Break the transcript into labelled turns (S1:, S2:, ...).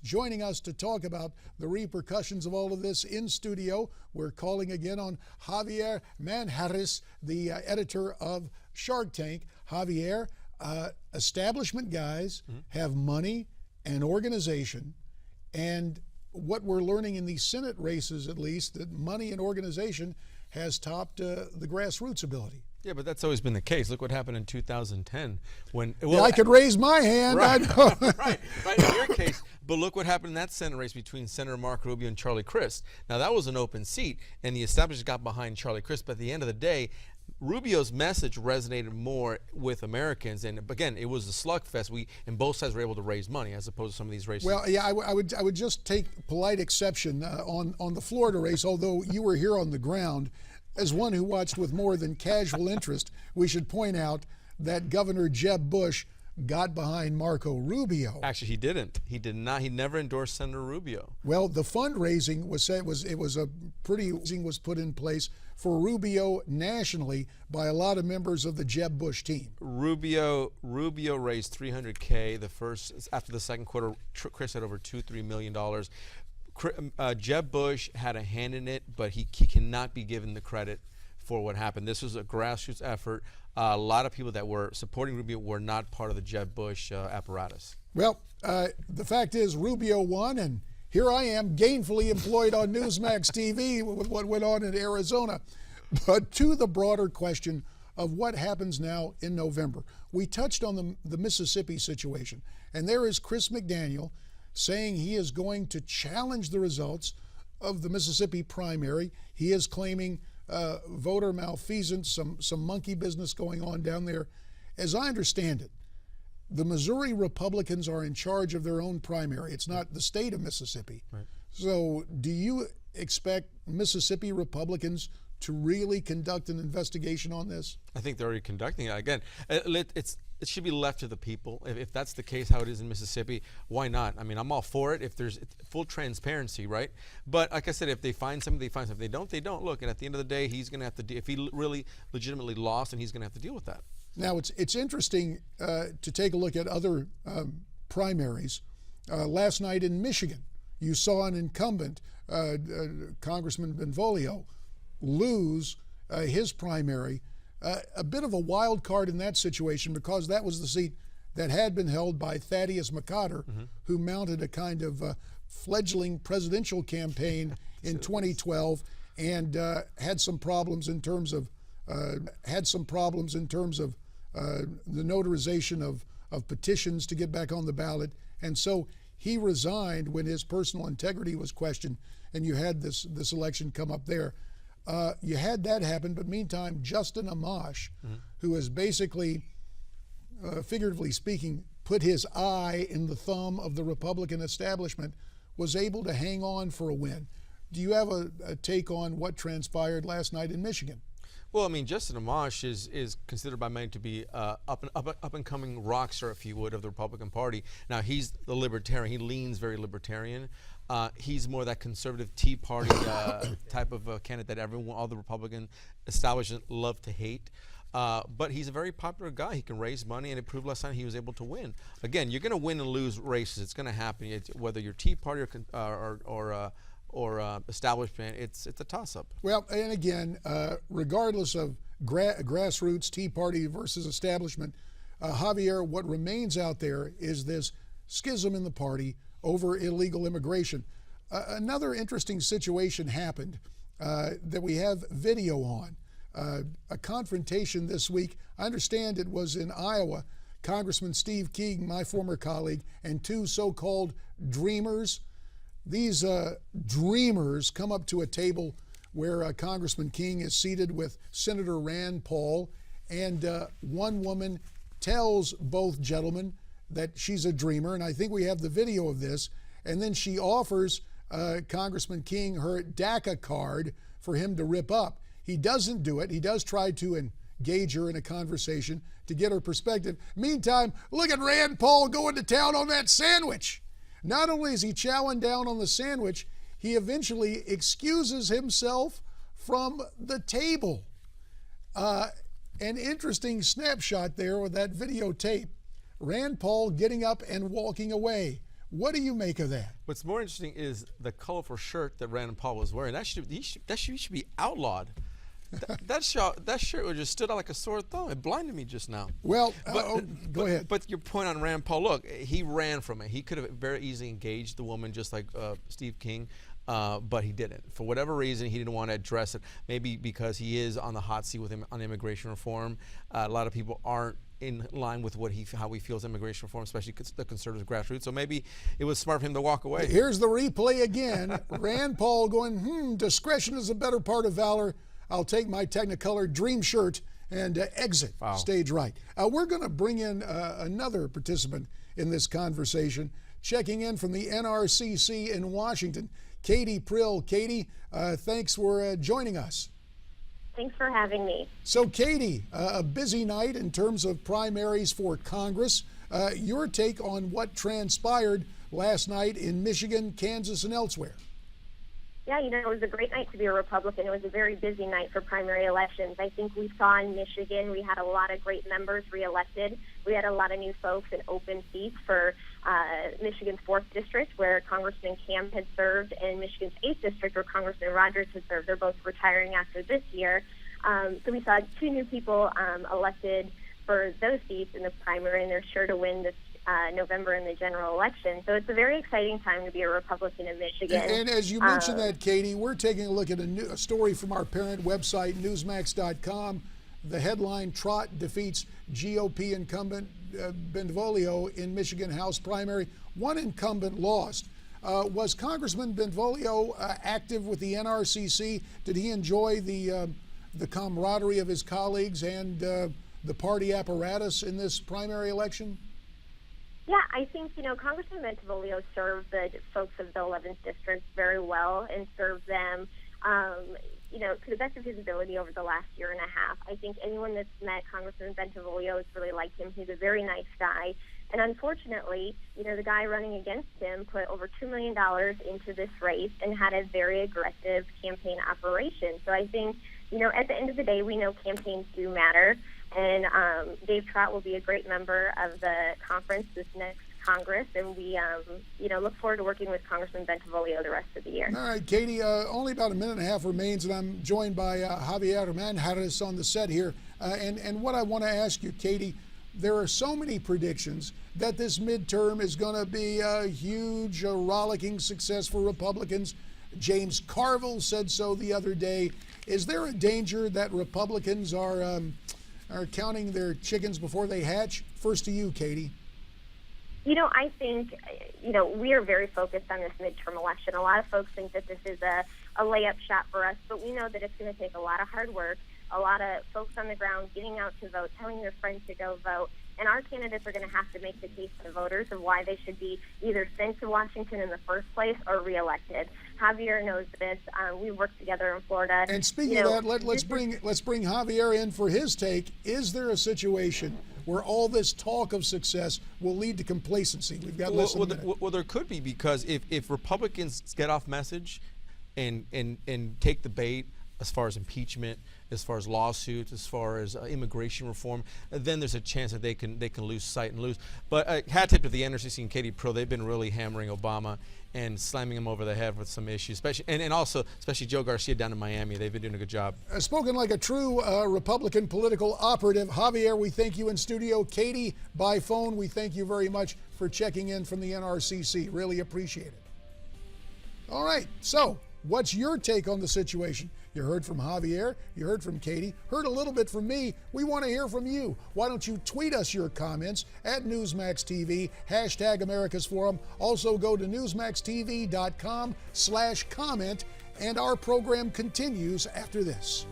S1: Joining us to talk about the repercussions of all of this in studio, we're calling again on Javier Manjarres, the editor of Shark Tank. Javier, establishment guys have money and organization, and what we're learning in these Senate races, at least, that money and organization has topped the grassroots ability.
S2: Yeah, but that's always been the case. Look what happened in 2010 when
S1: I could raise my hand.
S2: Right,
S1: I know.
S2: right in your case. But look what happened in that Senate race between Senator Marco Rubio and Charlie Crist. Now that was an open seat, and the establishment got behind Charlie Crist. But at the end of the day, Rubio's message resonated more with Americans, and again, it was a slugfest. And both sides were able to raise money, as opposed to some of these races.
S1: Well, yeah, I would just take polite exception on the Florida race. Although you were here on the ground, as one who watched with more than casual interest, we should point out that Governor Jeb Bush got behind Marco Rubio.
S2: Actually, he didn't. He did not. He never endorsed Senator Rubio.
S1: Well, the fundraising was put in place for Rubio nationally by a lot of members of the Jeb Bush team.
S2: Rubio raised $300K after the second quarter. Chris had over $2-3 million. Jeb Bush had a hand in it, but he cannot be given the credit for what happened. This was a grassroots effort. A lot of people that were supporting Rubio were not part of the Jeb Bush apparatus.
S1: Well, the fact is Rubio won, and here I am gainfully employed on Newsmax TV with what went on in Arizona. But to the broader question of what happens now in November, we touched on the Mississippi situation, and there is Chris McDaniel saying he is going to challenge the results of the Mississippi primary. He is claiming voter malfeasance, some monkey business going on down there. As I understand it, the Missouri Republicans are in charge of their own primary. It's not the state of Mississippi. Right. So do you expect Mississippi Republicans to really conduct an investigation on this?
S2: I think they're already conducting it. Again, it should be left to the people. If that's the case, how it is in Mississippi, why not? I mean, I'm all for it if there's full transparency, right? But like I said, if they find something, they find something. If they don't, they don't. Look, and at the end of the day, he's going to have to if he really legitimately lost, and he's going to have to deal with that.
S1: Now, it's interesting to take a look at other primaries. Last night in Michigan, you saw an incumbent, Congressman Benvolio, lose his primary. A bit of a wild card in that situation, because that was the seat that had been held by Thaddeus McCotter, who mounted a kind of fledgling presidential campaign in 2012 and had some problems in terms of the notarization of petitions to get back on the ballot. And so he resigned when his personal integrity was questioned, and you had this election come up there. You had that happen, but meantime, Justin Amash, who has basically, figuratively speaking, put his eye in the thumb of the Republican establishment, was able to hang on for a win. Do you have a take on what transpired last night in Michigan?
S2: Well, I mean, Justin Amash is considered by many to be up and coming rock star, if you would, of the Republican Party. Now, he's the libertarian. He leans very libertarian. He's more that conservative Tea Party type of candidate that all the Republican establishment love to hate. But he's a very popular guy. He can raise money, and it proved last time he was able to win. Again, you're going to win and lose races. It's going to happen. Whether you're Tea Party or establishment, it's a toss-up.
S1: Well, and again, regardless of grassroots, Tea Party versus establishment, Javier, what remains out there is this schism in the party over illegal immigration. Another interesting situation happened that we have video on. A confrontation this week. I understand it was in Iowa. Congressman Steve Keegan, my former colleague, and two so-called dreamers. These dreamers come up to a table where Congressman King is seated with Senator Rand Paul, and one woman tells both gentlemen that she's a dreamer, and I think we have the video of this, and then she offers Congressman King her DACA card for him to rip up. He doesn't do it. He does try to engage her in a conversation to get her perspective. Meantime, look at Rand Paul going to town on that sandwich. Not only is he chowing down on the sandwich, he eventually excuses himself from the table. An interesting snapshot there with that videotape. Rand Paul getting up and walking away. What do you make of that?
S2: What's more interesting is the colorful shirt that Rand Paul was wearing. That should be outlawed. That shirt would just stood out like a sore thumb. It blinded me just now.
S1: Well, go ahead.
S2: But your point on Rand Paul, look, he ran from it. He could have very easily engaged the woman just like Steve King, but he didn't. For whatever reason, he didn't want to address it. Maybe because he is on the hot seat with him on immigration reform. A lot of people aren't in line with how he feels immigration reform, especially the conservative grassroots. So maybe it was smart for him to walk away.
S1: Here's the replay again. Rand Paul going, discretion is a better part of valor. I'll take my Technicolor dream shirt and exit stage right. We're going to bring in another participant in this conversation, checking in from the NRCC in Washington, Katie Prill. Katie, thanks for joining us.
S3: Thanks for having me.
S1: So, Katie, a busy night in terms of primaries for Congress. Your take on what transpired last night in Michigan, Kansas, and elsewhere?
S3: Yeah, it was a great night to be a Republican. It was a very busy night for primary elections. I think we saw in Michigan, we had a lot of great members reelected. We had a lot of new folks in open seats for Michigan's 4th District, where Congressman Cam had served, and Michigan's 8th District, where Congressman Rogers had served. They're both retiring after this year. So we saw 2 new people elected for those seats in the primary, and they're sure to win this November in the general election. So it's a very exciting time to be a Republican in Michigan.
S1: And as you mentioned that, Katie, we're taking a look at a story from our parent website, newsmax.com. The headline, Trott defeats GOP incumbent Benvolio in Michigan House primary. One incumbent lost. Was Congressman Benvolio active with the NRCC? Did he enjoy the camaraderie of his colleagues and the party apparatus in this primary election?
S3: Yeah, I think, Congressman Benvolio served the folks of the 11th District very well and served them, to the best of his ability over the last year and a half. I think anyone that's met Congressman Benvolio has really liked him. He's a very nice guy. And unfortunately, the guy running against him put over $2 million into this race and had a very aggressive campaign operation. So I think, at the end of the day, we know campaigns do matter. And Dave Trott will be a great member of the conference this next Congress, and we, look forward to working with Congressman Benvolio the rest of the year.
S1: All right, Katie, only about a minute and a half remains, and I'm joined by Javier Manjarres on the set here. And what I want to ask you, Katie, there are so many predictions that this midterm is going to be a huge, rollicking success for Republicans. James Carville said so the other day. Is there a danger that Republicans are counting their chickens before they hatch? First to you, Katie.
S3: I think, we are very focused on this midterm election. A lot of folks think that this is a layup shot for us, but we know that it's going to take a lot of hard work, a lot of folks on the ground getting out to vote, telling their friends to go vote. And our candidates are going to have to make the case to voters of why they should be either sent to Washington in the first place or reelected. Javier knows this. We worked together in Florida.
S1: And speaking of that, let's bring Javier in for his take. Is there a situation where all this talk of success will lead to complacency? We've got less than a minute.
S2: Well, there could be, because if Republicans get off message and take the bait as far as impeachment, as far as lawsuits, as far as immigration reform, then there's a chance that they can lose sight and lose. But hat tip to the NRCC and Katie Prill. They've been really hammering Obama and slamming him over the head with some issues, especially Joe Garcia down in Miami. They've been doing a good job.
S1: Spoken like a true Republican political operative. Javier, we thank you in studio. Katie, by phone, we thank you very much for checking in from the NRCC. Really appreciate it. All right, so what's your take on the situation? You heard from Javier, you heard from Katie, heard a little bit from me. We want to hear from you. Why don't you tweet us your comments at Newsmax TV, # America's Forum. Also go to newsmaxtv.com/comment, and our program continues after this.